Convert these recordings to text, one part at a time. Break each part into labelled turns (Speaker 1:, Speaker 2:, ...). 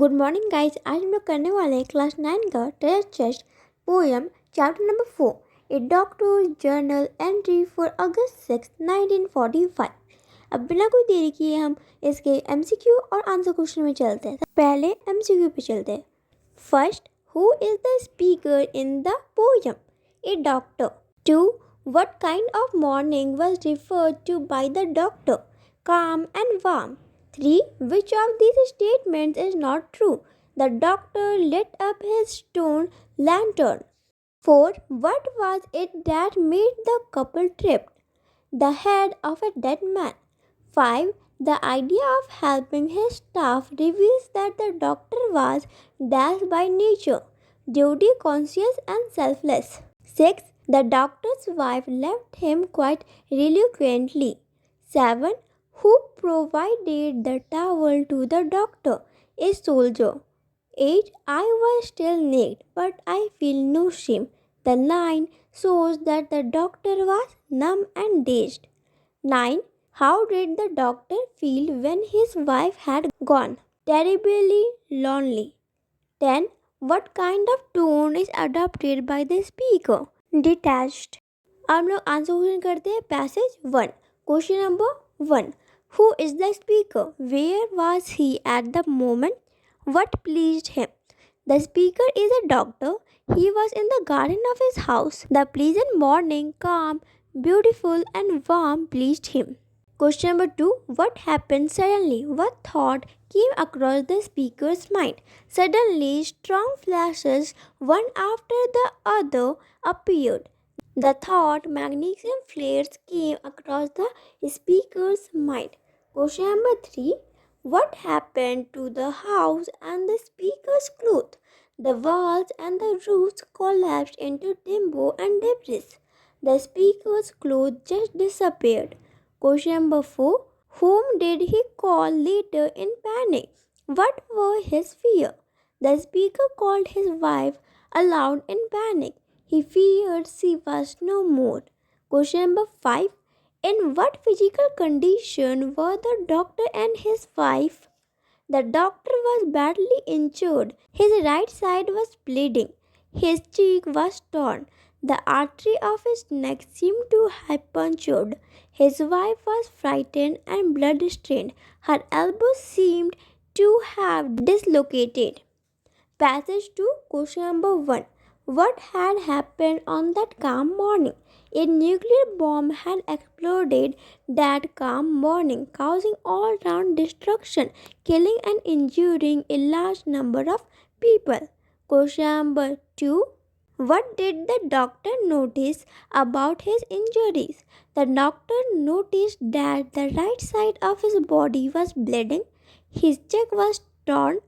Speaker 1: Good morning guys. आज हम लोग करने वाले हैं क्लास 9 का टेस्ट चेस्ट poem chapter number 4 a doctor journal entry for August 6 1945। अब बिना कोई देरी किए हम इसके एमसीक्यू और आंसर क्वेश्चन में चलते हैं। पहले एमसीक्यू पे चलते हैं। First, who is the speaker in the poem? A doctor. 2, what kind of morning was referred to by the doctor? Calm and warm. 3. Which of these statements is not true? The doctor lit up his stone lantern. 4. What was it that made the couple tripped? The head of a dead man. 5. The idea of helping his staff reveals that the doctor was dash by nature, duty conscious and selfless. 6. The doctor's wife left him quite reluctantly. 7. Who provided the towel to the doctor? A soldier. 8. I was still naked, but I feel no shame. The line shows that the doctor was numb and dazed. 9. How did the doctor feel when his wife had gone? Terribly lonely. 10. What kind of tone is adopted by the speaker? Detached. अब हम लोग answer question करते हैं passage 1। Question number 1, who is the speaker? Where was he at the moment? What pleased him? The speaker is a doctor. He was in the garden of his house. The pleasant morning, calm, beautiful and warm pleased him. Question number 2, what happened suddenly? What thought came across the speaker's mind? Suddenly, strong flashes, one after the other, appeared. The thought magnesium flares came across the speaker's mind. Question number 3, what happened to the house and the speaker's cloth? The walls and the roofs collapsed into timber and debris. The speaker's clothes just disappeared. Question number 4, whom did he call later in panic? What were his fears? The speaker called his wife aloud in panic. He feared she was no more. Question number 5, in what physical condition were the doctor and his wife? The doctor was badly injured. His right side was bleeding. His cheek was torn. The artery of his neck seemed to have punctured. His wife was frightened and blood-stained. Her elbows seemed to have dislocated. Passage 2, question number 1. What had happened on that calm morning? A nuclear bomb had exploded that calm morning, causing all-round destruction, killing and injuring a large number of people. Question number 2. What did the doctor notice about his injuries? The doctor noticed that the right side of his body was bleeding. His cheek was torn.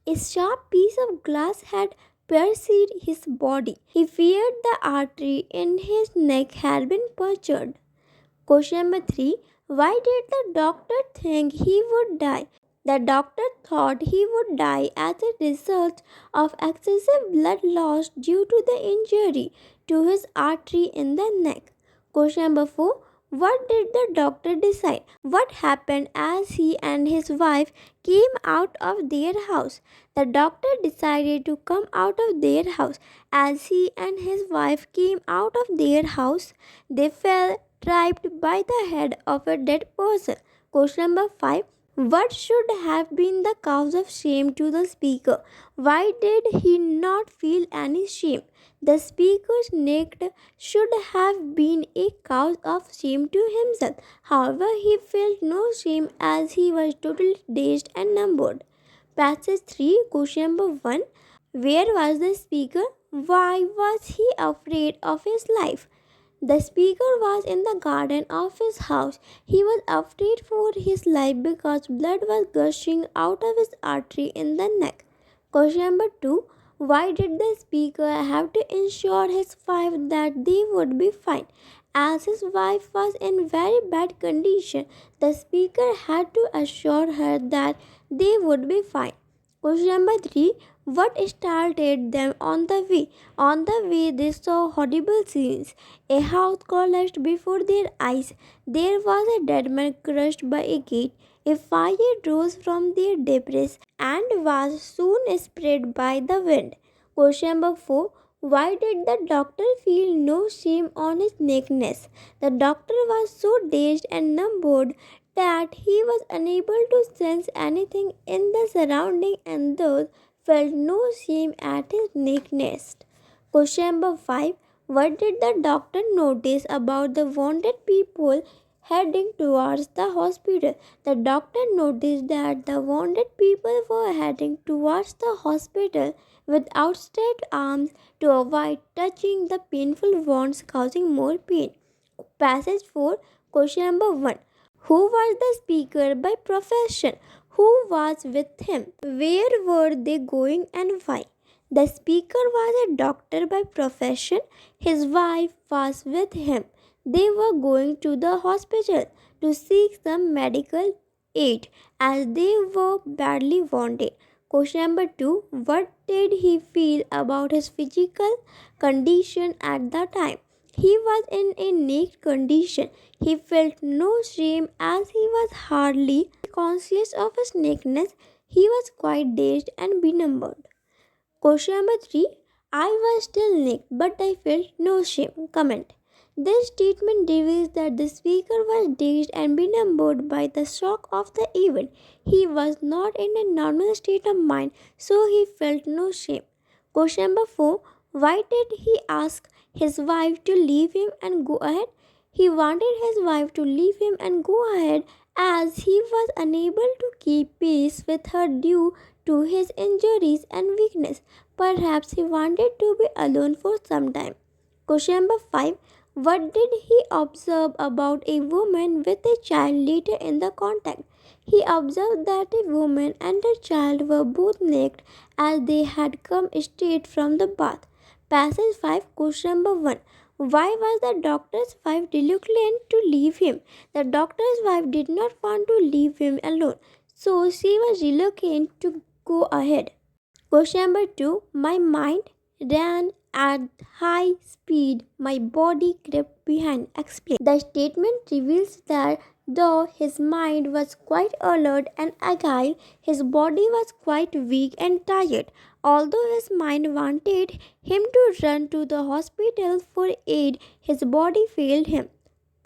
Speaker 1: A sharp piece of glass had pierced his body. He feared the artery in his neck had been punctured. Question number 3. Why did the doctor think he would die? The doctor thought he would die as a result of excessive blood loss due to the injury to his artery in the neck. Question number 4. What did the doctor decide? What happened as he and his wife came out of their house? The doctor decided to come out of their house. As he and his wife came out of their house, they fell trapped by the head of a dead person. Question number 5. What should have been the cause of shame to the speaker? Why did he not feel any shame? The speaker's neck should have been a cause of shame to himself. However, he felt no shame as he was totally dazed and numbed. Passage 3, question number 1. Where was the speaker? Why was he afraid of his life? The speaker was in the garden of his house. He was afraid for his life because blood was gushing out of his artery in the neck. Question number 2. Why did the speaker have to ensure his wife that they would be fine? As his wife was in very bad condition, the speaker had to assure her that they would be fine. Question number 3. What startled them on the way? On the way, they saw horrible scenes. A house collapsed before their eyes. There was a dead man crushed by a gate. A fire rose from their debris and was soon spread by the wind. Question number 4. Why did the doctor feel no shame on his nakedness? The doctor was so dazed and numbed that he was unable to sense anything in the surrounding and thus felt no shame at his nakedness. Question number 5. What did the doctor notice about the wounded people heading towards the hospital? The doctor noticed that the wounded people were heading towards the hospital with outstretched arms to avoid touching the painful wounds, causing more pain. Passage 4. Question number 1. Who was the speaker by profession? Who was with him? Where were they going and why? The speaker was a doctor by profession. His wife was with him. They were going to the hospital to seek some medical aid as they were badly wounded. Question number 2. What did he feel about his physical condition at the time? He was in a naked condition. He felt no shame as he was hardly conscious of his nakedness. He was quite dazed and benumbed. Question number 3. I was still naked, but I felt no shame. Comment. This statement reveals that the speaker was dazed and benumbed by the shock of the event. He was not in a normal state of mind, so he felt no shame. Question number 4. Why did he ask his wife to leave him and go ahead? He wanted his wife to leave him and go ahead as he was unable to keep pace with her due to his injuries and weakness. Perhaps he wanted to be alone for some time. Question number 5. What did he observe about a woman with a child later in the contact? He observed that a woman and her child were both naked as they had come straight from the bath. Passage 5. Question number 1. Why was the doctor's wife reluctant to leave him? The doctor's wife did not want to leave him alone, so she was reluctant to go ahead. Question number 2. My mind ran at high speed. My body crept behind. Explain. The statement reveals that though his mind was quite alert and agile, his body was quite weak and tired. Although his mind wanted him to run to the hospital for aid, his body failed him.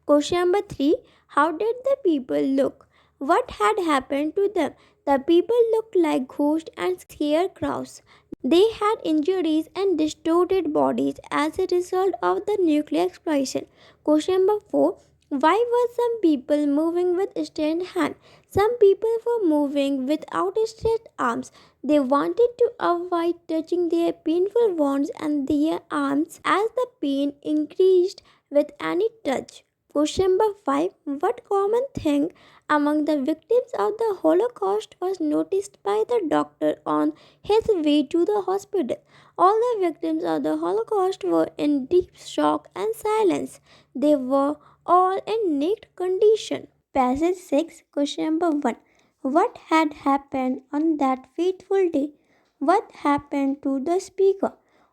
Speaker 1: Question number 3. How did the people look? What had happened to them? The people looked like ghosts and scarecrows. They had injuries and distorted bodies as a result of the nuclear explosion. Question number 4. Why were some people moving with extended hands? Some people were moving with outstretched arms. They wanted to avoid touching their painful wounds and their arms as the pain increased with any touch. Question number 5. What common thing among the victims of the Holocaust was noticed by the doctor on his way to the hospital? All the victims of the Holocaust were in deep shock and silence. They were all in naked condition. Passage 6. Question number 1. What had happened on that fateful day? What happened to the speaker?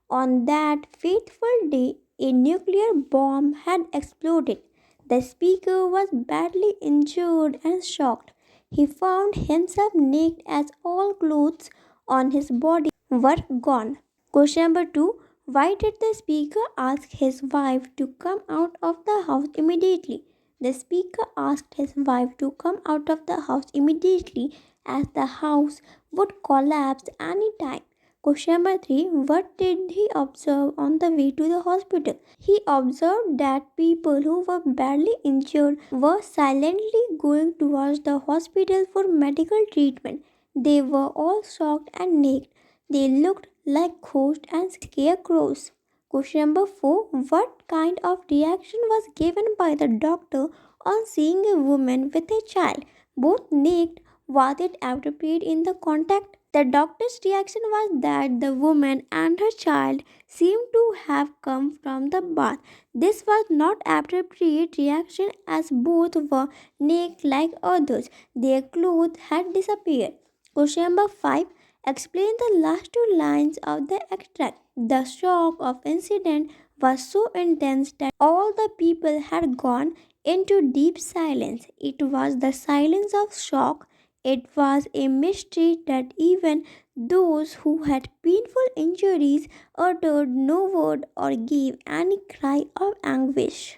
Speaker 1: On that fateful day, a nuclear bomb had exploded. The speaker was badly injured and shocked. He found himself naked as all clothes on his body were gone. Question number 2. Why did the speaker ask his wife to come out of the house immediately? The speaker asked his wife to come out of the house immediately as the house would collapse any time. Question number 3. What did he observe on the way to the hospital? He observed that people who were badly injured were silently going towards the hospital for medical treatment. They were all shocked and naked. They looked like ghosts and scarecrows. Question number 4. What kind of reaction was given by the doctor on seeing a woman with a child, both naked? Was it appropriate in the contact? The doctor's reaction was that the woman and her child seemed to have come from the bath. This was not appropriate reaction as both were naked like others. Their clothes had disappeared. Question number 5. Explain the last two lines of the extract. The shock of incident was so intense that all the people had gone into deep silence. It was the silence of shock. It was a mystery that even those who had painful injuries uttered no word or gave any cry of anguish.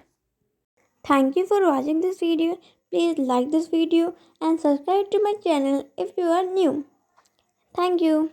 Speaker 1: Thank you for watching this video. Please like this video and subscribe to my channel if you are new. Thank you.